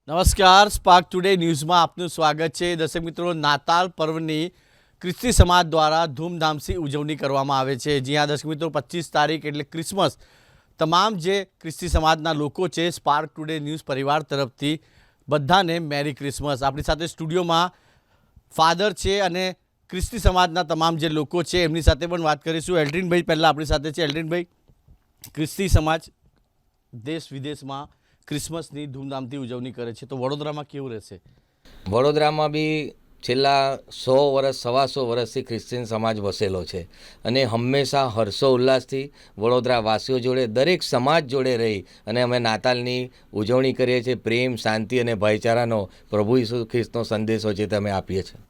નમસ્કાર, spark today ન્યૂઝમાં આપનું સ્વાગત છે. દર્શક મિત્રો, નાતાલ પર્વની ખ્રિસ્તી સમાજ દ્વારા ધૂમધામથી ઉજવણી કરવામાં આવે છે. જ્યાં દર્શક મિત્રો 25 તારીખ એટલે ક્રિસમસ તમામ જે ખ્રિસ્તી સમાજના લોકો છે, સ્પાર્ક ટુડે ન્યૂઝ પરિવાર તરફથી બધાને મેરી ક્રિસમસ. આપણી સાથે સ્ટુડિયોમાં ફાધર છે અને ખ્રિસ્તી સમાજના તમામ જે લોકો છે એમની સાથે પણ વાત કરીશું. એલ્ડ્રીનભાઈ પહેલાં આપણી સાથે છે. એલ્ડ્રીનભાઈ, ખ્રિસ્તી સમાજ દેશ વિદેશમાં ક્રિસમસની ધૂમધામથી ઉજવણી કરે છે, તો વડોદરામાં કેવું રહેશે? વડોદરામાં બી છેલ્લા 100 વર્ષ 125 વર્ષથી ક્રિશ્ચિયન સમાજ વસેલો છે અને હંમેશા હર્ષો ઉલ્લાસથી વડોદરાવાસીઓ જોડે, દરેક સમાજ જોડે રહી અને અમે નાતાલની ઉજવણી કરીએ છીએ. પ્રેમ, શાંતિ અને ભાઈચારાનો પ્રભુ ઈસુ ખ્રિસ્તનો સંદેશો છે તે અમે આપીએ છીએ.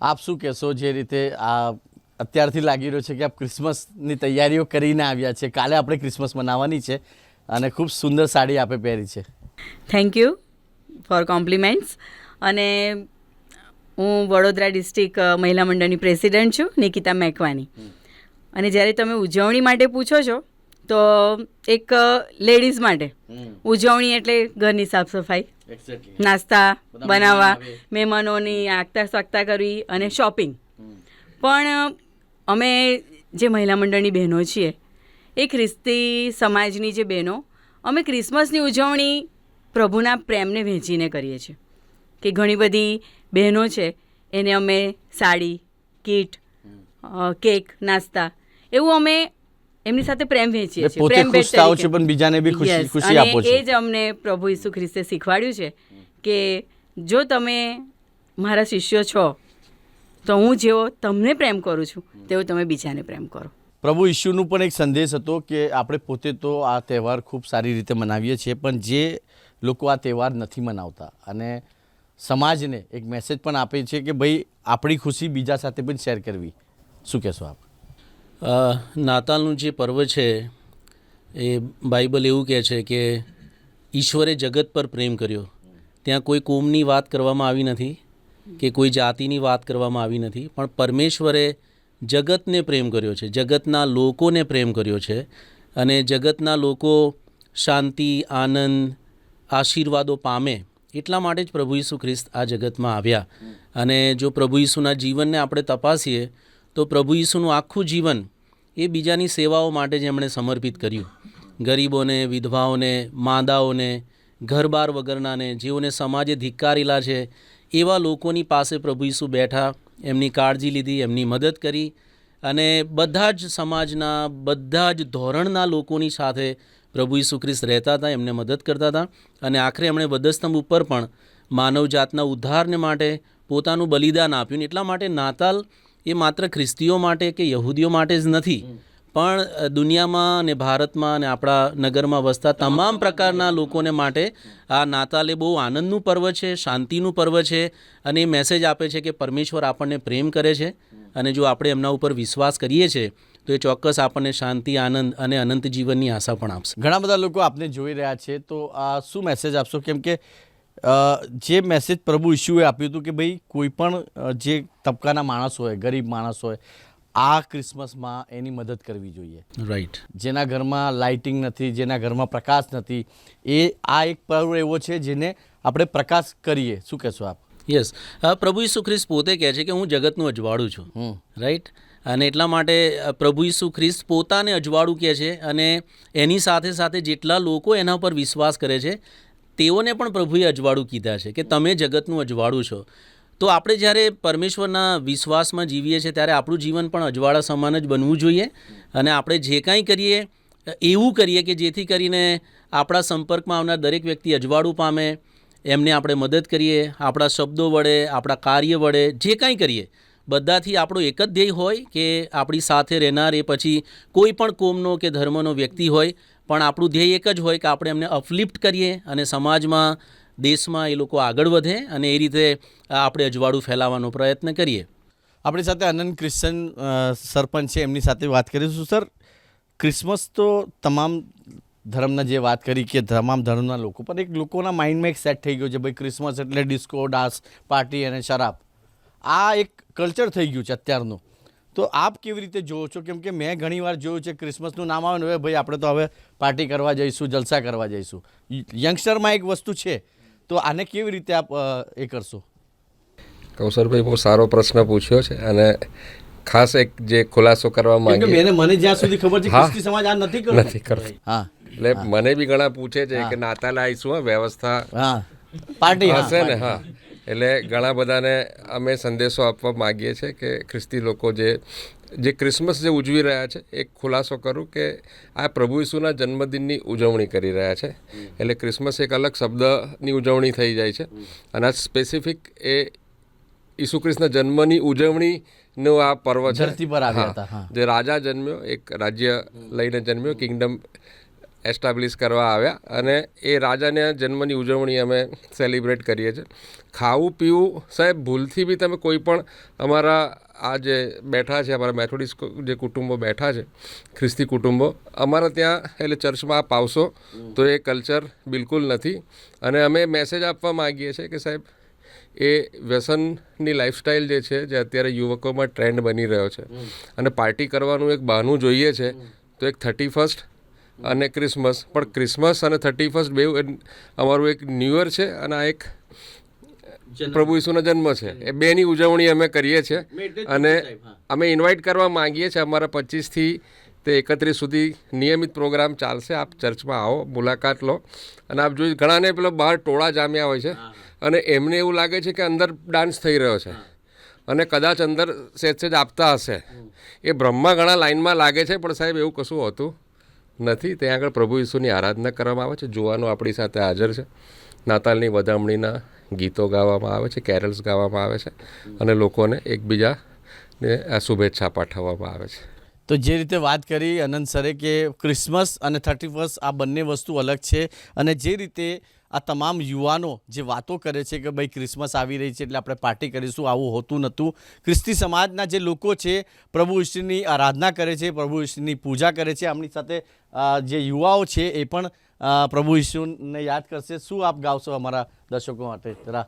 આપ શું કહેશો? જે રીતે આ અત્યારથી લાગી રહ્યો છે કે આપ ક્રિસમસની તૈયારીઓ કરીને આવ્યા છે, કાલે આપણે ક્રિસમસ મનાવવાની છે અને ખૂબ સુંદર સાડી આપે પહેરી છે. Thank you for compliments. અને હું વડોદરા ડિસ્ટ્રિક્ટ મહિલા મંડળની પ્રેસિડેન્ટ છું, નિકિતા મેકવાની. અને જ્યારે તમે ઉજવણી માટે પૂછો છો તો એક લેડીઝ માટે ઉજવણી એટલે ઘરની સાફ સફાઈ, નાસ્તા બનાવવા, મહેમાનોની આગતા સાગતા કરવી અને શોપિંગ. પણ અમે જે મહિલા મંડળની બહેનો છીએ, એ ખ્રિસ્તી સમાજની જે બહેનો, અમે ક્રિસમસની ઉજવણી પ્રભુના પ્રેમને વહેંચીને કરીએ છીએ. કે ઘણી બધી બહેનો છે એને અમે સાડી, કીટ, કેક, નાસ્તા એવું અમે એમની સાથે પ્રેમ વહેંચીએ છીએ. પોતે ખુશ થાઓ છો પણ બીજાને બી ખુશી આપો છો. એ જ અમને પ્રભુ ઈસુ ખ્રિસ્તે શીખવાડ્યું છે કે જો તમે મારા શિષ્યો છો તો હું જેવો તમને પ્રેમ કરું છું તેવો તમે બીજાને પ્રેમ કરો. પ્રભુ ઈશુનું પણ એક સંદેશ હતો કે આપણે પોતે તો આ તહેવાર ખૂબ સારી રીતે મનાવીએ છીએ, પણ જે લોકો આ તહેવાર નથી મનાવતા અને સમાજને એક મેસેજ પણ આપે છે કે ભાઈ આપણી ખુશી બીજા સાથે પણ શેર કરવી, શું કહેશો આપ? નાતાલનું જે પર્વ છે એ બાઇબલ એવું કહે છે કે ઈશ્વરે જગત પર પ્રેમ કર્યો. ત્યાં કોઈ કોમની વાત કરવામાં આવી નથી કે કોઈ જાતિની વાત કરવામાં આવી નથી, પણ પરમેશ્વરે જગતને પ્રેમ કર્યો છે, જગતના લોકોને પ્રેમ કર્યો છે. અને જગતના લોકો શાંતિ, આનંદ, આશીર્વાદો પામે એટલા માટે જ પ્રભુ ઈસુ ખ્રિસ્ત આ જગતમાં આવ્યા. અને જો પ્રભુ ઈસુના જીવનને આપણે તપાસીએ તો પ્રભુ ઈસુનું આખું જીવન એ બીજાની સેવાઓ માટે જ એમણે સમર્પિત કર્યું. ગરીબોને, વિધવાઓને, માંદાઓને, ઘરબાર વગરનાને, જેઓને સમાજે ધિક્કારેલા છે એવા લોકોની પાસે પ્રભુ ઈસુ બેઠા, એમની કાળજી લીધી, એમની મદદ કરી અને બધા જ સમાજના, બધા જ ધોરણના લોકોની સાથે પ્રભુ ઈસુ ખ્રિસ્ત રહેતા હતા, એમને મદદ કરતા હતા. અને આખરે એમણે વધસ્તંભ ઉપર પણ માનવજાતના ઉદ્ધારને માટે પોતાનું બલિદાન આપ્યું. એટલા માટે નાતાલ એ માત્ર ખ્રિસ્તીઓ માટે કે યહૂદીઓ માટે જ નથી, પણ દુનિયામાં અને ભારતમાં અને આપણા નગરમાં વસતા તમામ પ્રકારના લોકોને માટે આ નાતાલ એ બહુ આનંદનું પર્વ છે, શાંતિનું પર્વ છે. અને એ મેસેજ આપે છે કે પરમેશ્વર આપણને પ્રેમ કરે છે અને જો આપણે એમના ઉપર વિશ્વાસ કરીએ છીએ તો એ ચોક્કસ આપણને શાંતિ, આનંદ અને અનંત જીવનની આશા પણ આપશે. ઘણા બધા લોકો આપને જોઈ રહ્યા છે, તો આ શું મેસેજ આપશો? કેમ કે જે મેસેજ પ્રભુ ઈશુએ આપ્યું હતું કે ભાઈ કોઈ પણ જે તબકાના માણસ હોય, ગરીબ માણસ હોય, આ ક્રિસમસમાં એની મદદ કરવી જોઈએ. રાઈટ. જેના ઘરમાં લાઇટિંગ નથી, જેના ઘરમાં પ્રકાશ નથી, એ આ એક પર્વ એવો છે જેને આપણે પ્રકાશ કરીએ. શું કહેશો આપ? યસ, પ્રભુ ઈસુ ખ્રિસ્ત પોતે કહે છે કે હું જગતનું અજવાળું છું. રાઈટ. અને એટલા માટે પ્રભુ ઈસુ ખ્રિસ્ત પોતાને અજવાળું કહે છે અને એની સાથે સાથે જેટલા લોકો એના પર વિશ્વાસ કરે છે તેઓને પણ પ્રભુએ અજવાળું કીધા છે કે તમે જગતનું અજવાળું છો. તો આપણે જ્યારે પરમેશ્વરના વિશ્વાસમાં જીવીએ છીએ ત્યારે આપણું જીવન પણ અજવાળા સમાન જ બનવું જોઈએ. અને આપણે જે કાંઈ કરીએ એવું કરીએ કે જેથી કરીને આપણા સંપર્કમાં આવનાર દરેક વ્યક્તિ અજવાળું પામે, એમને આપણે મદદ કરીએ, આપણા શબ્દો વડે, આપણા કાર્ય વડે, જે કાંઈ કરીએ બધાથી આપણો એક જ ધ્યેય હોય કે આપણી સાથે રહેનાર એ પછી કોઈ પણ કોમનો કે ધર્મનો વ્યક્તિ હોય, પણ આપણું ધ્યેય એક જ હોય કે આપણે એમને અપલિફ્ટ કરીએ અને સમાજમાં, દેશમાં એ લોકો આગળ વધે અને એ રીતે આપણે અજવાળું ફેલાવવાનો પ્રયત્ન કરીએ. આપણી સાથે અનંત ક્રિશ્ચન સરપંચ છે, એમની સાથે વાત કરીશું. સર, ક્રિસમસ તો તમામ ધર્મના જે વાત કરી કે તમામ ધર્મના લોકો, પણ એક લોકોના માઇન્ડમાં એક સેટ થઈ ગયો છે ભાઈ ક્રિસમસ એટલે ડિસ્કો, ડાન્સ, પાર્ટી અને શરાબ. આ એક કલ્ચર થઈ ગયું છે અત્યારનું. તો આપ કેવી રીતે જોવો છો? કેમ કે મેં ઘણીવાર જોયું છે ક્રિસમસનું નામ આવે ને હવે ભાઈ આપણે તો હવે પાર્ટી કરવા જઈશું, જલસા કરવા જઈશું. યંગસ્ટરમાં એક વસ્તુ છે, તો આને કેવી રીતે આપ એ કરશો? કૌશલભાઈ બહુ સારો પ્રશ્ન પૂછ્યો છે અને ખાસ એક જે ખુલાસો કરવા કેમ કે માંગીએ મને જ્યાં સુધી ખબર છે હા. ખ્રિસ્તી સમાજ આ નથી કરતો. નથી કરતો. હા એટલે મને બી ઘણા પૂછે છે કે નાતાલ આવીશું હા, વ્યવસ્થા હા પાર્ટી હશે ને? હા, એટલે ઘણા બધાને અમે સંદેશો આપવા માંગીએ છીએ કે ખ્રિસ્તી લોકો જે ક્રિસમસ જે ઉજવી રહ્યા છે, એક ખુલાસો કરું કે આ પ્રભુ ઈસુના જન્મદિનની ઉજવણી કરી રહ્યા છે. એટલે ક્રિસમસ એક અલગ શબ્દની ઉજવણી થઈ જાય છે અને આ સ્પેસિફિક એ ઈસુ ખ્રિસ્તના જન્મની ઉજવણીનું આ પર્વ છે. ધરતી પર આવ્યા હતા, હા. જે રાજા જન્મ્યો, એક રાજ્ય લઈને જન્મ્યો, કિંગડમ એસ્ટાબ્લિશ કરવા આવ્યા અને એ રાજાના જન્મની ઉજવણી અમે સેલિબ્રેટ કરીએ છીએ. ખાવું પીવું સાહેબ ભૂલથી બી તમે કોઈ પણ અમારા આ જે બેઠા છે, અમારા મેથોડિસ્ટ જે કુટુંબો બેઠા છે, ખ્રિસ્તી કુટુંબો, અમારા ત્યાં એટલે ચર્ચમાં આપ આવશો તો એ કલ્ચર બિલકુલ નથી. અને અમે મેસેજ આપવા માગીએ છીએ કે સાહેબ એ વ્યસનની લાઈફસ્ટાઈલ જે છે, જે અત્યારે યુવકોમાં ટ્રેન્ડ બની રહ્યો છે અને પાર્ટી કરવાનું એક બહાનું જોઈએ છે, તો એક 31 અને ક્રિસમસ, પણ ક્રિસમસ અને 31 બે અમારું એક ન્યૂ યર છે અને આ એક પ્રભુ ઈસુનો જન્મ છે. એ બેની ઉજવણી અમે કરીએ છીએ અને અમે ઇન્વાઇટ કરવા માંગીએ છીએ. અમારા 25થી તે 31 સુધી નિયમિત પ્રોગ્રામ ચાલશે. આપ ચર્ચમાં આવો, મુલાકાત લો અને આપ જોઈ ઘણાને પેલો બહાર ટોળા જામ્યા હોય છે અને એમને એવું લાગે છે કે અંદર ડાન્સ થઈ રહ્યો છે અને કદાચ અંદર સેજ આપતા હશે. એ બ્રહ્મા ઘણા લાઇનમાં લાગે છે, પણ સાહેબ એવું કશું હોતું નથી. ત્યાં આગળ પ્રભુ ઈસુની આરાધના કરવામાં આવે છે. જોવાનો આપણી સાથે હાજર છે. નાતાલની વધામણીના ગીતો ગાવામાં આવે છે, કેરલ્સ ગાવામાં આવે છે અને લોકોને એકબીજાને આ શુભેચ્છા પાઠવવામાં આવે છે. તો જે રીતે વાત કરી અનંત સરે કે ક્રિસમસ અને 31 આ બંને વસ્તુ અલગ છે અને જે રીતે આ તમામ યુવાનો જે વાતો કરે છે કે ભાઈ ક્રિસમસ આવી રહી છે એટલે આપણે પાર્ટી કરીશું, આવું હોતું નહોતું. ખ્રિસ્તી સમાજના જે લોકો છે પ્રભુ ઈશ્વરની આરાધના કરે છે, પ્રભુ ઈશ્વરની પૂજા કરે છે. આમની સાથે જે યુવાઓ છે એ પણ પ્રભુ ઈશ્વરને યાદ કરશે. શું આપ ગાવશો અમારા દર્શકો માટે જરા?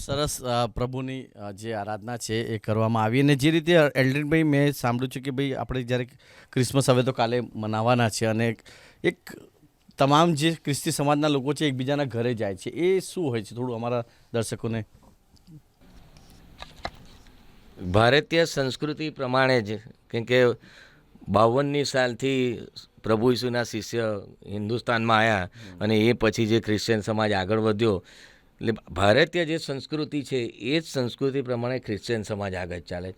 સરસ પ્રભુની જે આરાધના છે એ કરવામાં આવી. અને જે રીતે એલ્ડ્રિનભાઈ મેં સાંભળ્યું છે કે ભાઈ આપણે જ્યારે ક્રિસમસ હવે તો કાલે મનાવવાના છે અને એક તમામ જે ખ્રિસ્તી સમાજના લોકો છે એકબીજાના ઘરે જાય છે, એ શું હોય છે થોડું અમારા દર્શકોને? ભારતીય સંસ્કૃતિ પ્રમાણે જ, કેમ કે 52 સાલથી પ્રભુ ઈસુના શિષ્ય હિન્દુસ્તાનમાં આવ્યા અને એ પછી જે ક્રિશ્ચિયન સમાજ આગળ વધ્યો, એટલે ભારતીય જે સંસ્કૃતિ છે એ જ સંસ્કૃતિ પ્રમાણે ક્રિશ્ચિયન સમાજ આગળ ચાલે.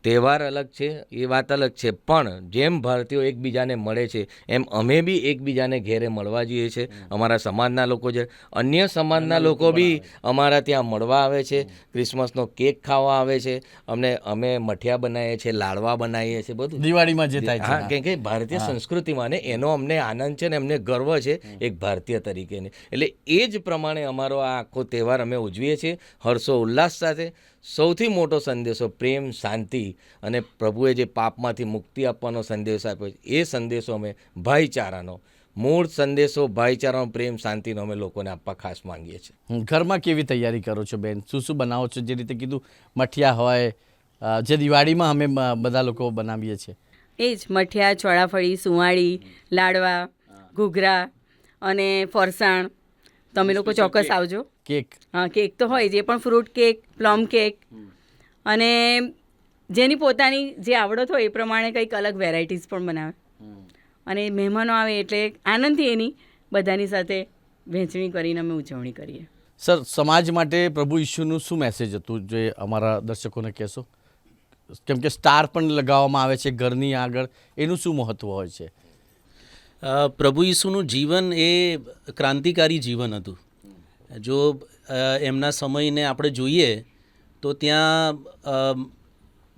તહેવાર અલગ છે, એ વાત અલગ છે, પણ જેમ ભારતીયો એકબીજાને મળે છે એમ અમે બી એકબીજાને ઘેરે મળવા જઈએ છીએ. અમારા સમાજના લોકો છે, અન્ય સમાજના લોકો બી અમારા ત્યાં મળવા આવે છે, ક્રિસમસનો કેક ખાવા આવે છે, અમે મઠિયા બનાવીએ છીએ, લાડવા બનાવીએ છીએ, બધું દિવાળીમાં જે થાય છે. હા, કેમ કે ભારતીય સંસ્કૃતિમાં ને એનો અમને આનંદ છે ને અમને ગર્વ છે એક ભારતીય તરીકેને. એટલે એ જ પ્રમાણે અમારો આ આખો તહેવાર અમે ઉજવીએ છીએ હર્ષો ઉલ્લાસ સાથે. સૌથી મોટો સંદેશો પ્રેમ, શાંતિ અને પ્રભુએ જે પાપમાંથી મુક્તિ આપવાનો સંદેશ આપ્યો છે, એ સંદેશો અમે ભાઈચારાનો, મૂળ સંદેશો ભાઈચારાનો, પ્રેમ, શાંતિનો અમે લોકોને આપવા ખાસ માંગીએ છીએ. ઘરમાં કેવી તૈયારી કરો છો બેન? શું શું બનાવો છો? જે રીતે કીધું મઠિયા હોય, જે દિવાળીમાં અમે બધા લોકો બનાવીએ છીએ એ જ મઠિયા, ચોળાફળી, સુંવાળી, લાડવા, ઘૂઘરા અને ફરસાણ. તમે લોકો ચોક્કસ આવજો. કેક? હા, કેક તો હોય, જે પણ ફ્રૂટ કેક, પ્લમ કેક અને જેની પોતાની જે આવડત હોય એ પ્રમાણે કંઈક અલગ વેરાયટીઝ પણ બનાવે. અને મહેમાનો આવે એટલે આનંદથી એની બધાની સાથે વહેંચણી કરીને અમે ઉજવણી કરીએ. સર, સમાજ માટે પ્રભુ ઈશુનું શું મેસેજ હતું જે અમારા દર્શકોને કહેશો? કેમ કે સ્ટાર પણ લગાવવામાં આવે છે ઘરની આગળ, એનું શું મહત્વ હોય છે? પ્રભુ ઈસુનું જીવન એ ક્રાંતિકારી જીવન હતું. જો એમના સમયને આપણે જોઈએ તો ત્યાં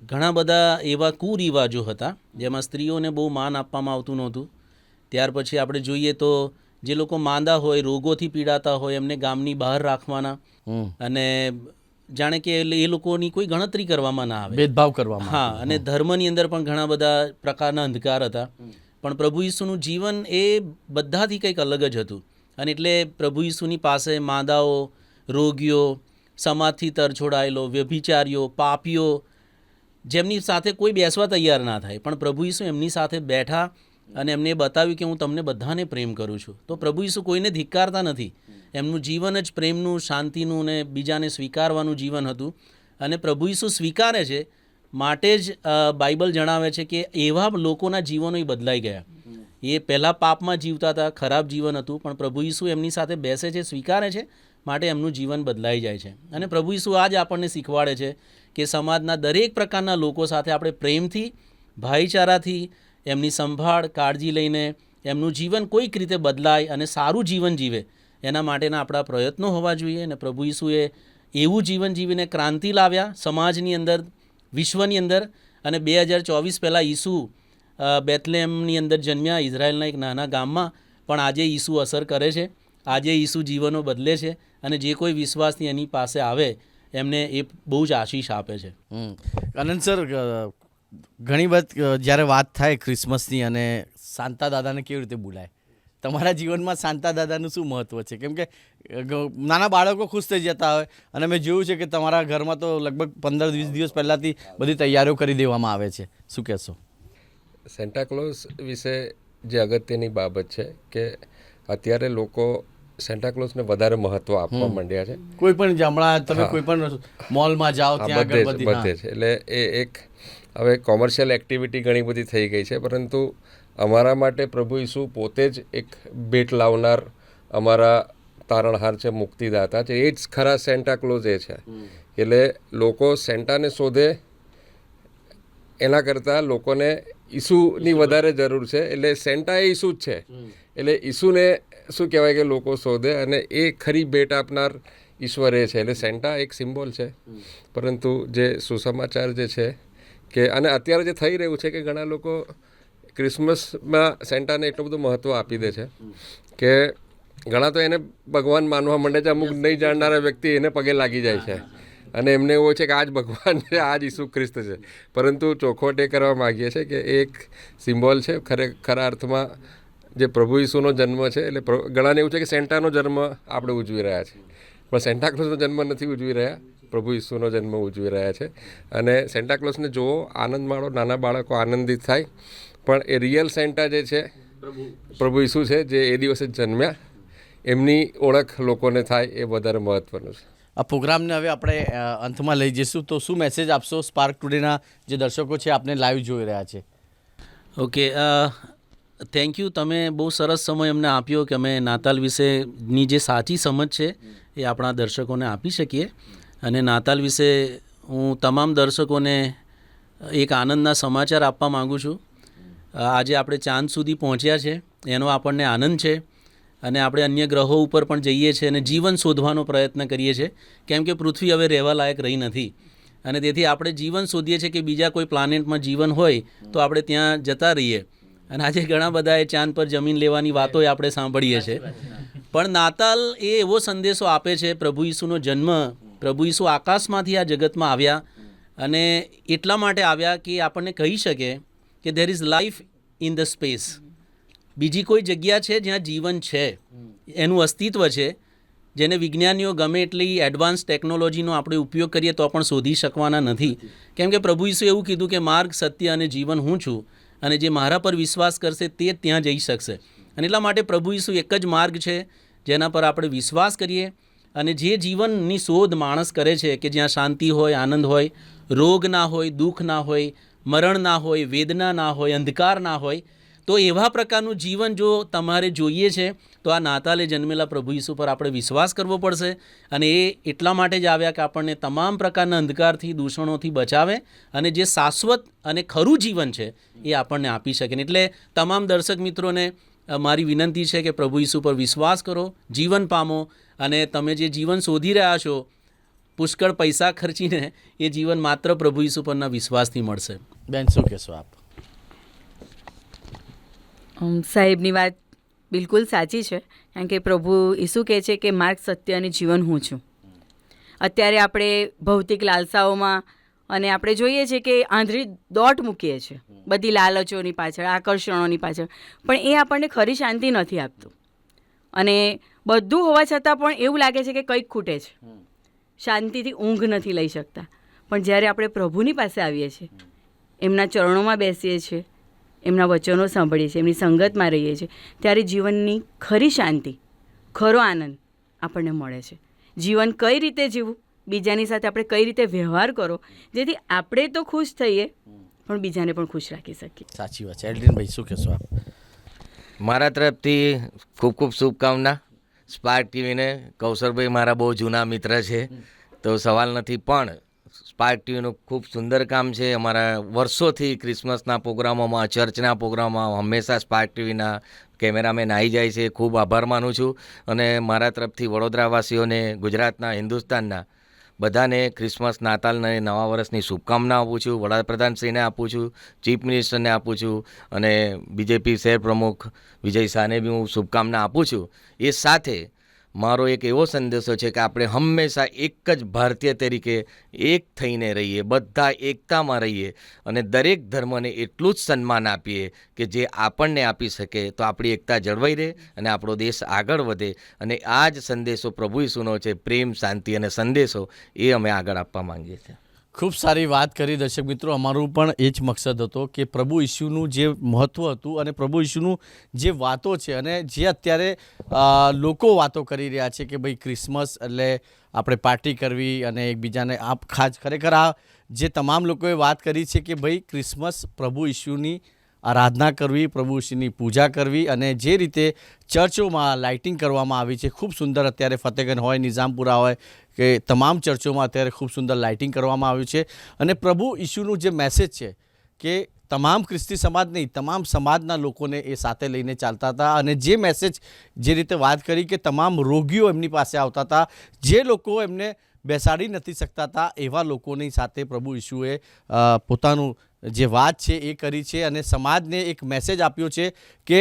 ઘણા બધા એવા કુરિવાજો હતા જેમાં સ્ત્રીઓને બહુ માન આપવામાં આવતું નહોતું. ત્યાર પછી આપણે જોઈએ તો જે લોકો માંદા હોય, રોગોથી પીડાતા હોય, એમને ગામની બહાર રાખવાના અને જાણે કે એ લોકોની કોઈ ગણતરી કરવામાં ના આવે, ભેદભાવ કરવામાં. હા. અને ધર્મની અંદર પણ ઘણા બધા પ્રકારના અંધકાર હતા. પણ પ્રભુ ઈસુનું જીવન એ બધાથી કંઈક અલગ જ હતું. અને એટલે પ્રભુ ઈસુની પાસે માંદાઓ, રોગીઓ, સમાજથી તરછોડાયેલો, વ્યભિચારીઓ, પાપીઓ, જેમની સાથે કોઈ બેસવા તૈયાર ના થાય, પણ પ્રભુ ઈસુ એમની સાથે બેઠા અને એમને બતાવ્યું કે હું તમને બધાને પ્રેમ કરું છું. તો પ્રભુ ઈસુ કોઈને ધિક્કારતા નથી. એમનું જીવન જ પ્રેમનું, શાંતિનું અને બીજાને સ્વીકારવાનું જીવન હતું. અને પ્રભુ ઈસુ સ્વીકારે છે માટે જ બાઇબલ જણાવે છે કે એવા લોકોના જીવનો બદલાઈ ગયા. એ પહેલાં પાપમાં જીવતા હતા, ખરાબ જીવન હતું, પણ પ્રભુ ઈસુ એમની સાથે બેસે છે, સ્વીકારે છે, માટે એમનું જીવન બદલાઈ જાય છે. અને પ્રભુ ઈસુ આ જ આપણને શીખવાડે છે કે સમાજના દરેક પ્રકારના લોકો સાથે આપણે પ્રેમથી, ભાઈચારાથી એમની સંભાળ, કાળજી લઈને એમનું જીવન કોઈક રીતે બદલાય અને સારું જીવન જીવે એના માટેના આપણા પ્રયત્નો હોવા જોઈએ. અને પ્રભુ ઈસુએ એવું જીવન જીવીને ક્રાંતિ લાવ્યા સમાજની અંદર, વિશ્વની અંદર. અને 2024 પહેલાં ઈસુ બેથલેમની અંદર જન્મ્યા, ઇઝરાયલના એક નાના ગામમાં, પણ આજે ઈસુ અસર કરે છે. આજે ઈસુ જીવનો બદલે છે અને જે કોઈ વિશ્વાસથી એની પાસે આવે એમને એ બહુ જ આશીષ આપે છે. આનંદ સર, ઘણી વખત જ્યારે વાત થાય ક્રિસમસની અને સાંતા દાદાને કેવી રીતે બોલાય, તમારા જીવનમાં સાંતા દાદાનું શું મહત્વ છે? કેમ કે નાના બાળકો ખુશ થઈ જતા હોય અને મેં જોયું છે કે તમારા ઘરમાં તો લગભગ 15-20 દિવસ પહેલાંથી બધી તૈયારીઓ કરી દેવામાં આવે છે. શું કહેશો? સેન્ટાક્લોઝ વિશે જે અગત્યની બાબત છે કે અત્યારે લોકો સેન્ટાક્લોઝને વધારે મહત્વ આપવા માંડ્યા છે. કોઈ પણ હમણાં તમે કોઈ પણ મોલમાં જાઓ ત્યાં આગળ બધે બધી, છે. એટલે એ એક હવે કોમર્શિયલ એક્ટિવિટી ઘણી બધી થઈ ગઈ છે, પરંતુ અમારા માટે પ્રભુ ઈસુ પોતે જ એક ભેટ લાવનાર અમારા તારણહાર છે, મુક્તિદાતા છે. એ જ ખરા સેન્ટાક્લોઝ એ છે. એટલે લોકો સેન્ટાને શોધે એના કરતાં લોકોને ઈસુની વધારે જરૂર છે. એટલે સેન્ટા એ ઈસુ જ છે. એટલે ઈસુને શું કહેવાય કે લોકો શોધે અને એ ખરી ભેટ આપનાર ઈશ્વર એ છે. એટલે સેન્ટા એક સિમ્બોલ છે. પરંતુ જે સુસમાચાર જે છે કે, અને અત્યારે જે થઈ રહ્યું છે કે ઘણા લોકો ક્રિસમસમાં સેન્ટાને એટલું બધું મહત્ત્વ આપી દે છે કે ઘણા તો એને ભગવાન માનવા માંડે છે. અમુક નહીં જાણનારા વ્યક્તિ એને પગે લાગી જાય છે અને એમને એવું છે કે આ જ ભગવાન છે, આ જ ઈસુ ખ્રિસ્ત છે. પરંતુ ચોખવટ એ કરવા માગીએ છીએ કે એક સિમ્બોલ છે. ખરા અર્થમાં જે પ્રભુ ઈસુનો જન્મ છે, એટલે ઘણાને એવું છે કે સેન્ટાનો જન્મ આપણે ઉજવી રહ્યા છે, પણ સેન્ટાક્લોઝનો જન્મ નથી ઉજવી રહ્યા, પ્રભુ ઈસુનો જન્મ ઉજવી રહ્યા છે. અને સેન્ટાક્લોઝને જુઓ, આનંદ માણો, નાના બાળકો આનંદિત થાય. પણ એ રિયલ સેન્ટા જે છે પ્રભુ ઈસુ છે, જે એ દિવસે જન્મ્યા, એમની ઓળખ લોકોને થાય એ વધારે મહત્ત્વનું છે. આ પ્રોગ્રામને હવે આપણે અંતમાં લઈ જઈશું, તો શું મેસેજ આપશો સ્પાર્ક ટુડેના જે દર્શકો છે આપને લાઈવ જોઈ રહ્યા છે? Okay, thank you. તમે બહુ સરસ સમય અમને આપ્યો કે અમે નાતાલ વિશેની જે સાચી સમજ છે એ આપણા દર્શકોને આપી શકીએ. અને નાતાલ વિશે હું તમામ દર્શકોને એક આનંદના સમાચાર આપવા માગું છું. આજે આપણે ચાંદ સુધી પહોંચ્યા છે, એનો આપણને આનંદ છે. અને આપણે અન્ય ગ્રહો ઉપર પણ જઈએ છીએ અને જીવન શોધવાનો પ્રયત્ન કરીએ છીએ, કેમ કે પૃથ્વી હવે રહેવા લાયક રહી નથી. અને તેથી આપણે જીવન શોધીએ છીએ કે બીજા કોઈ પ્લાનેટમાં જીવન હોય તો આપણે ત્યાં જતા રહીએ. અને આજે ઘણા બધાએ ચાંદ પર જમીન લેવાની વાતો આપણે સાંભળીએ છીએ. પણ નાતાલ એ એવો સંદેશો આપે છે, પ્રભુ ઈસુનો જન્મ, પ્રભુ ઈસુ આકાશમાંથી આ જગતમાં આવ્યા અને એટલા માટે આવ્યા કે આપણને કહી શકે કે there is life in the space. બીજી કોઈ જગ્યા છે જ્યાં જીવન છે, એનું અસ્તિત્વ છે, જેને વિજ્ઞાનીઓ ગમે એટલી એડવાન્સ ટેકનોલોજીનો આપણે ઉપયોગ કરીએ તો પણ શોધી શકવાના નથી. કેમ કે પ્રભુ ઈસુએ એવું કીધું કે માર્ગ, સત્ય અને જીવન હું છું, અને જે મારા પર વિશ્વાસ કરશે તે ત્યાં જઈ શકશે. અને એટલા માટે પ્રભુ ઈસુ એક જ માર્ગ છે જેના પર આપણે વિશ્વાસ કરીએ. અને જે જીવનની શોધ માણસ કરે છે કે જ્યાં શાંતિ હોય, આનંદ હોય, રોગ ના હોય, દુઃખ ના હોય, મરણ ના હોય, વેદના ના હોય, અંધકાર ના હોય, તો તો એવા પ્રકારનું જીવન જો તમારે જોઈએ છે તો આ નાતાલે જન્મેલા પ્રભુ ઈસુ પર આપણે વિશ્વાસ કરવો પડશે. અને એ એટલા માટે જ આવ્યા કે આપણને તમામ પ્રકારના અંધકારથી, દૂષણોથી બચાવે અને જે શાશ્વત અને ખરું જીવન છે એ આપણને આપી શકે. એટલે તમામ દર્શક મિત્રોને મારી વિનંતી છે કે પ્રભુ ઈસુ પર વિશ્વાસ કરો, જીવન પામો, અને તમે જે જીવન શોધી રહ્યા છો પુષ્કળ પૈસા ખર્ચીને, એ જીવન માત્ર પ્રભુ ઈસુ પરના વિશ્વાસથી મળશે. બેન, શું કહેશો આપ? સાહેબની વાત બિલકુલ સાચી છે, કારણ કે પ્રભુ ઈસુ કહે છે કે માર્ગ, સત્ય અને જીવન હું છું. અત્યારે આપણે ભૌતિક લાલસાઓમાં અને આપણે જોઈએ છીએ કે આંધળી દોટ મૂકીએ છીએ બધી લાલચોની પાછળ, આકર્ષણોની પાછળ, પણ એ આપણને ખરી શાંતિ નથી આપતું. અને બધું હોવા છતાં પણ એવું લાગે છે કે કંઈક ખૂટે છે, શાંતિથી ઊંઘ નથી લઈ શકતા. પણ જ્યારે આપણે પ્રભુની પાસે આવીએ છીએ, એમના ચરણોમાં બેસીએ છીએ, એમના વચનો સાંભળીએ છીએ, એમની સંગતમાં રહીએ છીએ, ત્યારે જીવનની ખરી શાંતિ, ખરો આનંદ આપણને મળે છે. જીવન કઈ રીતે જીવવું, બીજાની સાથે આપણે કઈ રીતે વ્યવહાર કરો, જેથી આપણે તો ખુશ થઈએ પણ બીજાને પણ ખુશ રાખી શકીએ. સાચી વાત છે. એલ્ડ્રીનભાઈ, શું કહેશો આપ? મારા તરફથી ખૂબ ખૂબ શુભકામના. સ્પાર્ક ટીવીને કૌશરભાઈ મારા બહુ જૂના મિત્ર છે, તો સવાલ નથી, પણ સ્પાર્ક ટીવીનું ખૂબ સુંદર કામ છે. અમારા વર્ષોથી ક્રિસમસના પ્રોગ્રામોમાં, ચર્ચના પ્રોગ્રામોમાં હંમેશા સ્પાર્ક ટીવીના કેમેરામેન આવી જાય છે. ખૂબ આભાર માનું છું. અને મારા તરફથી વડોદરાવાસીઓને, ગુજરાતના, હિન્દુસ્તાનના બધાને ક્રિસમસ, નાતાલ અને નવા વર્ષની શુભકામના આપું છું. વડાપ્રધાનશ્રીને આપું છું, ચીફ મિનિસ્ટરને આપું છું, અને બીજેપી શહેર પ્રમુખ વિજય શાહને બી હું શુભકામના આપું છું. એ સાથે મારો એક એવો સંદેશો છે કે આપણે હંમેશા એક જ ભારતીય તરીકે એક થઈને રહીએ, બધા એકતામાં રહીએ, અને દરેક ધર્મને એટલું જ સન્માન આપીએ કે જે આપણને આપી શકે, તો આપણી એકતા જળવાઈ રહે અને આપણો દેશ આગળ વધે. અને આ જ સંદેશો પ્રભુ ઈસુનો છે, પ્રેમ, શાંતિ અને સંદેશો, એ અમે આગળ આપવા માંગીએ છીએ. ખૂબ સારી વાત કરી દર્શક મિત્રો. અમારું પણ એ જ મકસદ હતો કે પ્રભુ ઈસુનું જે મહત્ત્વ હતું અને પ્રભુ ઈસુનું જે વાતો છે, અને જે અત્યારે લોકો વાતો કરી રહ્યા છે કે ભાઈ ક્રિસમસ એટલે આપણે પાર્ટી કરવી અને એકબીજાને ખાસ ખરેખર આ જે તમામ લોકોએ વાત કરી છે કે ભાઈ ક્રિસમસ પ્રભુ ઈસુની આરાધના કરવી, પ્રભુ ઈસુની પૂજા કરવી, અને જે રીતે ચર્ચોમાં લાઇટિંગ કરવામાં આવી છે ખૂબ સુંદર. અત્યારે ફતેગંજ હોય, નિઝામપુરા હોય, કે તમામ ચર્ચોમાં અત્યારે ખૂબ સુંદર લાઇટિંગ કરવામાં આવ્યું છે. અને પ્રભુ ઈસુનું જે મેસેજ છે કે તમામ ખ્રિસ્તી સમાજ નહીં, તમામ સમાજના લોકોને એ સાથે લઈને ચાલતા હતા. અને જે મેસેજ, જે રીતે વાત કરી કે તમામ રોગીઓ એમની પાસે આવતા હતા, જે લોકો એમને બેસાડી નથી શકતા હતા, એવા લોકોની સાથે પ્રભુ ઈસુએ પોતાનું જે વાત છે એ કરી છે. અને સમાજને એક મેસેજ આપ્યો છે કે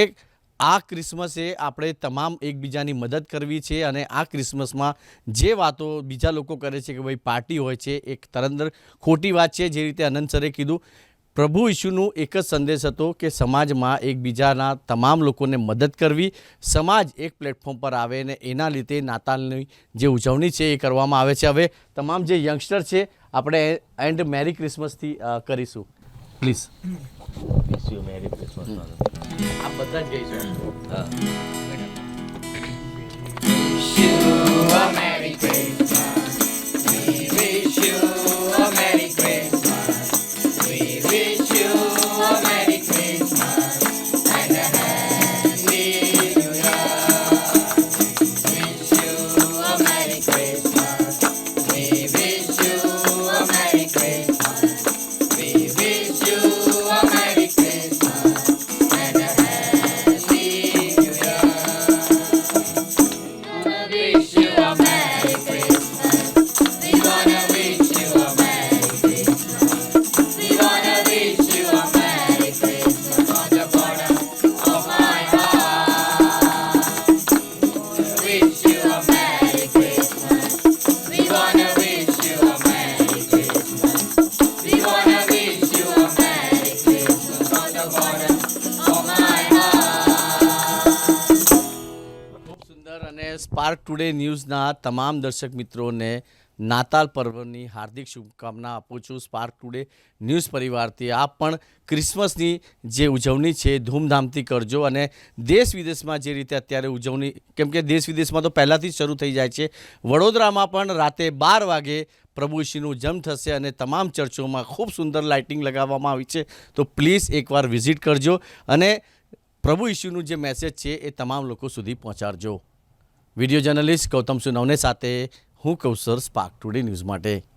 આ ક્રિસમસે આપણે તમામ એકબીજાની મદદ કરવી છે. અને આ ક્રિસમસમાં જે વાતો બીજા લોકો કરે છે કે ભાઈ પાર્ટી હોય છે, એક તરંદર ખોટી વાત છે. જે રીતે અનંત સરે કીધું, પ્રભુ ઈસુનું એક જ સંદેશ હતો કે સમાજમાં એકબીજાના તમામ લોકોને મદદ કરવી, સમાજ એક પ્લેટફોર્મ પર આવે, અને એના લીધે નાતાલની જે ઉજવણી છે એ કરવામાં આવે છે. હવે તમામ જે યંગસ્ટર છે આપણે એન્ડ મેરી ક્રિસમસથી કરીશું. Please merry Christmas. આપ બધા જ ગઈશું. સ્પાર્ક ટુડે ન્યૂઝના તમામ દર્શક મિત્રોને નાતાલ પર્વની હાર્દિક શુભકામના આપું છું. સ્પાર્ક ટુડે ન્યૂઝ પરિવારથી આપ પણ ક્રિસમસની જે ઉજવણી છે ધૂમધામથી કરજો. અને દેશ વિદેશમાં જે રીતે અત્યારે ઉજવણી, કેમ કે દેશ વિદેશમાં તો પહેલાંથી જ શરૂ થઈ જાય છે, વડોદરામાં પણ રાતે 12 વાગે પ્રભુ ઈસુનું જન્મ થશે અને તમામ ચર્ચોમાં ખૂબ સુંદર લાઇટિંગ લગાવવામાં આવી છે. તો પ્લીઝ એકવાર વિઝિટ કરજો. અને પ્રભુ ઈશુનું જે મેસેજ છે એ તમામ લોકો સુધી પહોંચાડજો. વિડીયો જર્નલિસ્ટ ગૌતમ સુનવને સાથે હું કૌશર સ્પાર્ક ટુડે ન્યૂઝ માટે.